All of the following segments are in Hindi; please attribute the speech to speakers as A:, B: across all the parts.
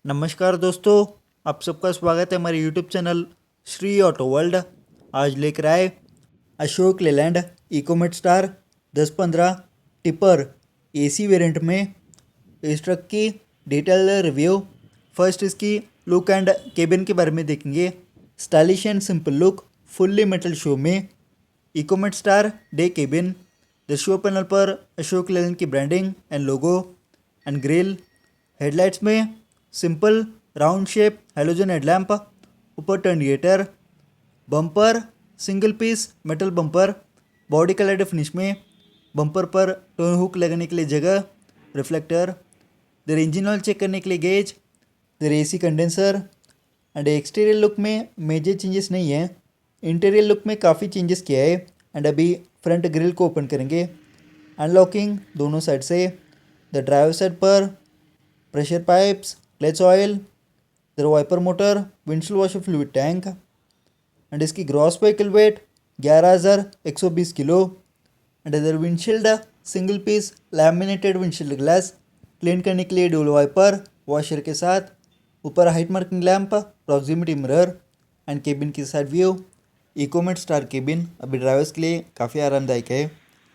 A: नमस्कार दोस्तों, आप सबका स्वागत है हमारे YouTube channel Shri Auto World. आज लेकर आए Ashok Leyland Ecomet Star 10-15 tipper AC variant में इस ट्रक की डिटेल रिव्यू। फर्स्ट इसकी लुक एंड केबिन के बारे में देखेंगे। Stylish and simple look, fully metal show में Ecomet Star day cabin. The show panel पर अशोक लेलैंड की branding and logo and grill. Headlights में simple round shape halogen headlamp, ऊपर टर्निएटर, bumper single piece metal bumper, body colour finish में, बम्पर पर टोन हुक लगाने के लिए जगह, reflector, there engine oil check करने के लिए gauge, there AC condenser. And exterior look में मेजर चेंजेस नहीं है। इंटीरियर लुक में काफ़ी चेंजेस किया है। एंड अभी फ्रंट ग्रिल को ओपन करेंगे। अनलॉकिंग दोनों साइड से। द ड्राइवर साइड पर pressure pipes, clutch oil, there wiper motor, windshield washer fluid tank. And इसकी gross vehicle weight 11,120 kilo. And इधर windshield single piece laminated windshield glass, clean करने के लिए डुअल वाइपर वॉशर के साथ, ऊपर height marking lamp, proximity mirror. And cabin की side view. Ecomet Star cabin अभी ड्राइवर्स के लिए काफ़ी आरामदायक है।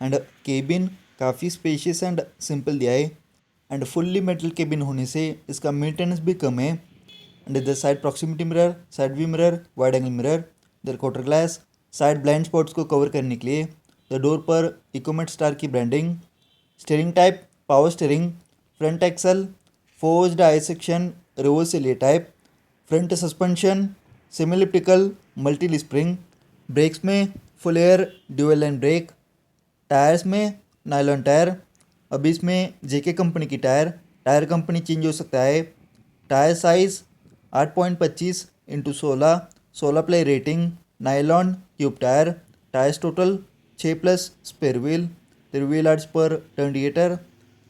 A: एंड केबिन काफ़ी स्पेशियस एंड सिंपल दिया है। एंड फुल्ली मेटल केबिन होने से इसका मेंटेनेंस भी कम है। एंड इधर side proximity mirror, side view mirror, wide angle mirror, इधर quarter glass, side blind spots को कवर करने के लिए। द डोर पर इकोमेट स्टार की branding. Steering type power steering, front axle forged I section रिवर्सिलियर type, front suspension semi elliptical multi spring. Brakes में full air dual line brake. Tyres में नायलॉन टायर। अभी इसमें जेके कंपनी की टायर कंपनी चेंज हो सकता है। Tyre size 8.25 into 16 ply rating, nylon tube tyre. Tyres total 6+ spare wheel. फिर व्हील आर्च पर टर्निएटर।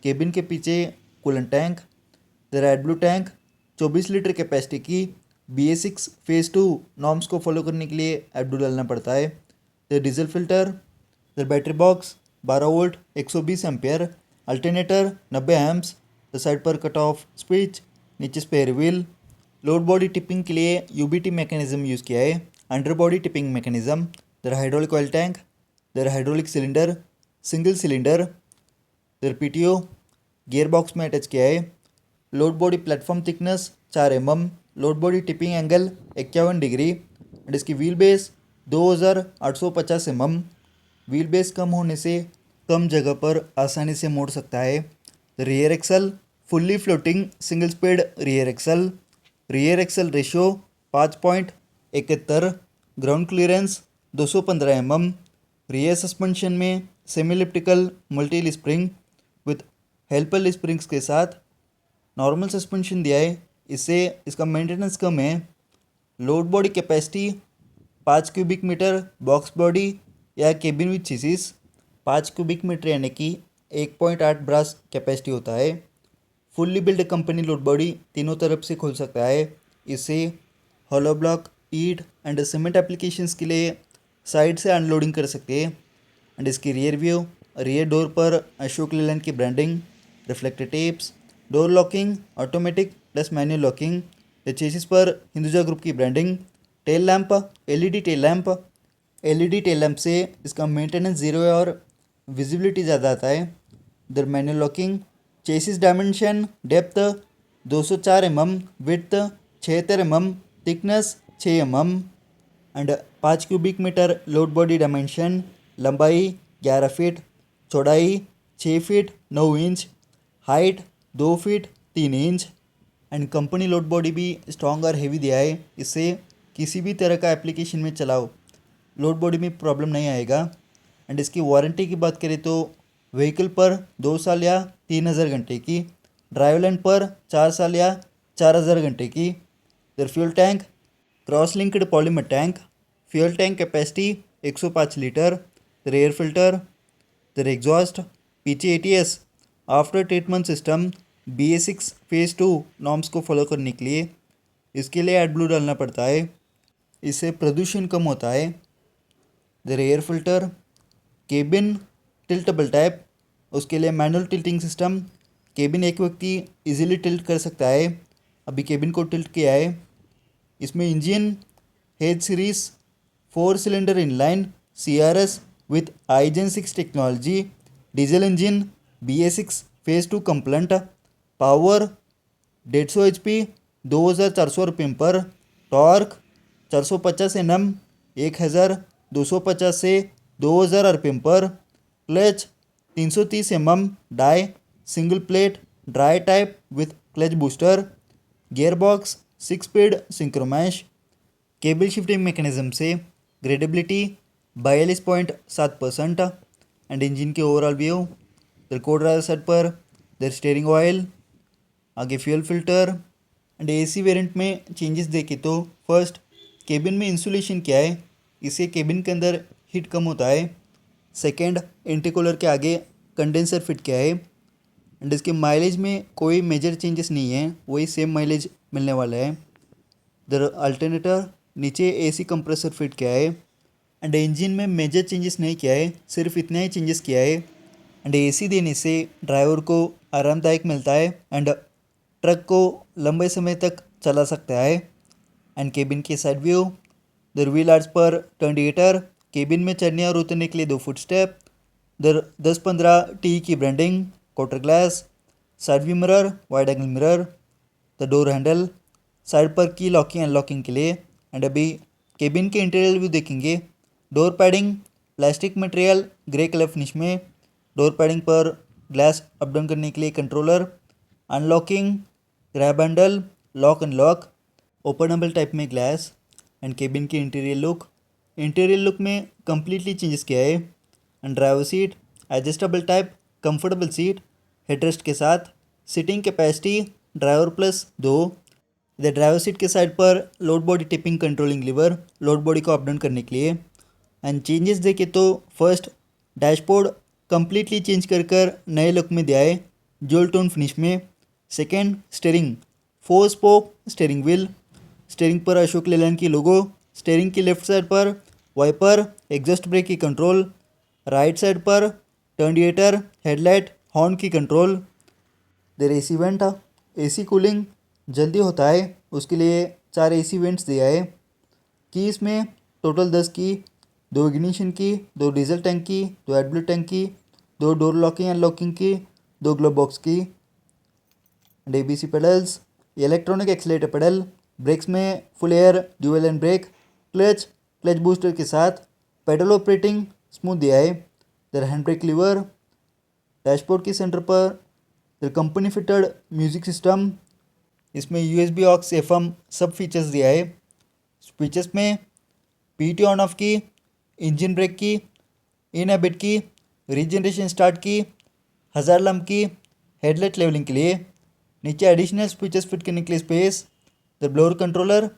A: केबिन के पीछे coolant tank. The red blue tank 24 litre capacity की BS6 फेज़ 2 नॉर्म्स को फॉलो करने के लिए एब्डू डालना पड़ता है। The diesel filter, the battery box 12 volt 120 ampere, alternator 90 amps, the side पर कट ऑफ स्विच, नीचे spare wheel. Load body tipping के लिए UBT मैकेनिज्म यूज़ किया है, under body tipping mechanism. There hydraulic oil tank, there hydraulic cylinder single cylinder, there PTO gear box में अटैच किया है। Load body platform thickness 4 mm, load body tipping angle 51 degree. And इसकी wheel base 2850 mm। Wheel base कम होने से कम जगह पर आसानी से मोड़ सकता है। Rear axle fully floating single speed rear axle ratio 5.71। Ground clearance 215 mm। Rear suspension में semi elliptical multi spring with helper springs के साथ नॉर्मल सस्पेंशन दिया है। इससे इसका मेंटेनेंस कम है। Load body capacity 5 cubic metre box body या cabin with chassis. 5 cubic metre यानी कि 1.8 ब्रास कैपेसिटी होता है। Fully build company load body तीनों तरफ से खोल सकता है। इसे हॉलो ब्लॉक, ईट एंड सीमेंट एप्लीकेशंस के लिए साइड से अनलोडिंग कर सकते हैं। एंड इसकी रियर व्यू, रियर डोर पर अशोक लेलैंड की branding, reflector tapes, door locking automatic plus manual locking. Chassis पर हिंदुजा ग्रुप की branding. Tail lamp LED tail lamp. LED tail lamp से इसका मेंटेनेंस ज़ीरो है और विजिबिलिटी ज़्यादा आता है। इधर manual locking. Chassis dimension depth 204 mm, width 76 mm, thickness 6 mm। And 5 cubic metre load body dimension. लंबाई 11 फीट, चौड़ाई 6 feet 9 inch, height 2 feet 3 inch. And company load body भी स्ट्रॉन्ग और हेवी दिया है। इससे किसी भी तरह का एप्लीकेशन में चलाओ लोड बॉडी में प्रॉब्लम नहीं आएगा। एंड इसकी वारंटी की बात करें तो व्हीकल पर 2 साल या 3000 घंटे की, ड्राइव लाइन पर 4 साल या 4000 घंटे की। फिर fuel tank cross linked polymer tank. Fuel tank capacity 105 litre. फिर एयर फिल्टर, फिर एग्जॉस्ट, पीछे ATS after treatment system BS6 phase 2 norms को फॉलो करने के लिए। इसके लिए एडब्लू डालना पड़ता है, इससे प्रदूषण कम होता है। इधर air filter, cabin tiltable type, उसके लिए मैनुअल टिल्टिंग सिस्टम। केबिन एक व्यक्ति इजीली टिल्ट कर सकता है। अभी केबिन को टिल्ट किया है। इसमें engine has series 4 cylinder inline CRS with iGen 6 technology, diesel engine BS6 phase 2 compliant, power 150 HP 2400 RPM पर, टॉर्क 450 Nm 1250 से 2000 RPM पर, clutch 330 mm dia single plate dry type with clutch booster, gear box 6 speed synchromesh, cable shifting mechanism से ग्रेडेबिलिटी 42.7% एंड इंजन के ओवरऑल व्यू। इधर को ड्राइवर साइड पर इधर स्टीयरिंग ऑयल, आगे fuel filter and AC variant में चेंजेस देखे तो फर्स्ट केबिन में इंसुलेशन क्या है, इससे केबिन के अंदर हीट कम होता है। सेकंड इंटरकूलर के आगे कंडेंसर फिट किया है एंड इसके माइलेज में कोई मेजर चेंजेस नहीं है, वही सेम माइलेज मिलने वाला है। इधर अल्टरनेटर नीचे AC कंप्रेसर फिट किया है एंड इंजन में मेजर चेंजेस नहीं किया है, सिर्फ इतना ही चेंजेस किया है। एंड AC देने से ड्राइवर को आरामदायक मिलता है एंड ट्रक को लंबे समय तक चला सकता है। एंड केबिन के side view, the wheel arch पर टर्निएटर, केबिन में चढ़ने और उतरने के लिए 2 फुट स्टेप, द 10-15 टी की branding, quarter glass, side view mirror, wide angle mirror, the door handle, side पर की लॉकिंग अनलॉकिंग के लिए। एंड अभी केबिन के इंटीरियर व्यू देखेंगे। Door padding plastic material grey colour finish में, डोर पैडिंग पर ग्लास अप डाउन करने के लिए controller, unlocking grab handle, lock unlock, openable type में ग्लास। एंड केबिन की इंटीरियर लुक में कम्प्लीटली चेंजेस किया है। And driver seat adjustable type comfortable seat headrest के साथ, सीटिंग कैपेसिटी ड्राइवर प्लस 2। इधर ड्राइवर सीट के साइड पर load body tipping controlling liver, load body को अप डाउन करने के लिए। एंड चेंजेस देखे तो फर्स्ट डैशबोर्ड कम्प्लीटली चेंज कर नए लुक में दिया है ज्वेल टोन फिनिश में। Second steering 4 spoke steering wheel, steering पर अशोक लेलैंड की लोगो, स्टीयरिंग की लेफ्ट साइड पर वाइपर एग्जॉस्ट ब्रेक की कंट्रोल, राइट साइड पर टर्निएटर हेडलाइट हॉर्न की कंट्रोल। देर AC वेंट, AC कूलिंग जल्दी होता है उसके लिए 4 AC वेंट्स दिया है। की इसमें टोटल 10 की, 2 इग्निशन की, 2 डीजल टैंक की, 2 एडब्ल्यू टैंक की, 2 डोर लॉकिंग अनलॉकिंग की, 2 ग्लोव बॉक्स की। And ABC pedals, electronic accelerator pedal, brakes में full air dual and brake, clutch booster के साथ, पेडल ऑपरेटिंग स्मूथ दिया है। इधर हैंड ब्रेक लीवर, डैशबोर्ड के सेंटर पर इधर कंपनी फिटेड म्यूजिक सिस्टम, इसमें USB ऑक्स FM सब फीचर्स दिया है। स्विचेस में PT ऑन ऑफ की, इंजन ब्रेक की, इन हैबिट की, रीजनरेशन स्टार्ट की, हज़ार लम्ब की, हेडलाइट लेवलिंग के लिए। नीचे एडिशनल स्विचेस फिट करने के लिए space, the blower controller,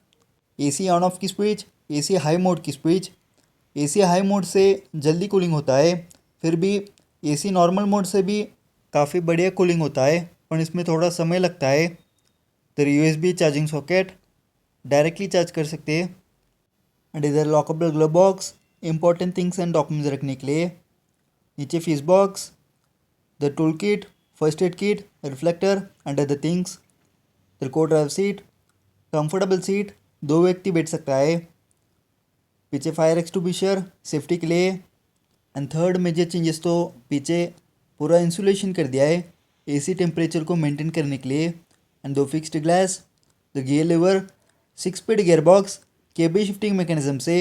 A: AC on off की स्विच, AC हाई मोड की स्विच। AC हाई मोड से जल्दी कूलिंग होता है, फिर भी AC नॉर्मल मोड से भी काफ़ी बढ़िया कूलिंग होता है, पर इसमें थोड़ा समय लगता है। इधर USB charging socket, directly charge कर सकते हैं। एंड इधर lockable glove box, important things and documents रखने के लिए। नीचे fuse box, the tool kit, first aid kit, reflector and other things. इधर को ड्राइवर सीट, कंफर्टेबल सीट, 2 व्यक्ति बैठ सकता है। पीछे फायर एक्सटिंग्विशर सेफ्टी के लिए। एंड थर्ड मेजर चेंजेस तो पीछे पूरा इंसुलेशन कर दिया है AC टेम्परेचर को मेंटेन करने के लिए। And 2 fixed glass, the gear lever, 6 speed gear box, cable shifting mechanism से,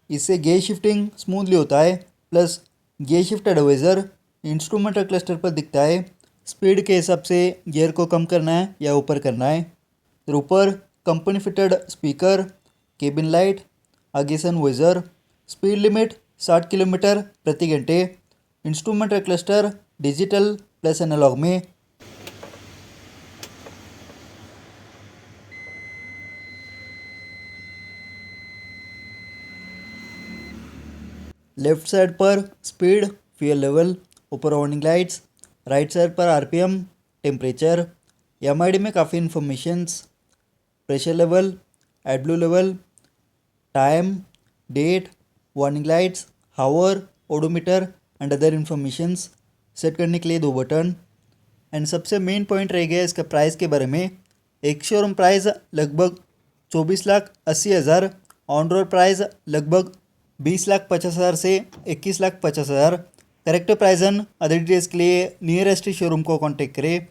A: इससे गियर शिफ्टिंग स्मूथली होता है, plus gear shift advisor instrumental cluster पर दिखता है, स्पीड के हिसाब से गियर को कम करना है या ऊपर करना है। फिर ऊपर company fitted speaker, cabin light, आगे sun visor, speed limit 60 kilometre प्रति घंटे, instrumental cluster digital plus analogue में। लेफ्ट साइड पर स्पीड फ्यूल लेवल, ऊपर वार्निंग लाइट्स, राइट साइड पर RPM टेम्परेचर, MID में काफ़ी informations, pressure level, AdBlue level, time, date, warning lights, hour, odometer and other informations. Set करने के लिए 2 बटन। एंड सबसे मेन पॉइंट रह गया इसका प्राइस के बारे में। एक शोरूम प्राइस लगभग 24,80,000, ऑन रोड प्राइस लगभग 20,50,000 से 21,50,000। Correct price and other details के लिए नियरेस्ट शोरूम को कांटेक्ट करें।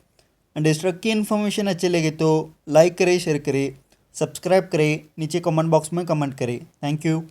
A: एंड इस ट्रक की इन्फॉर्मेशन अच्छी लगे तो लाइक करें, शेयर करें, सब्सक्राइब करें, नीचे कमेंट बॉक्स में कमेंट करें। Thank you.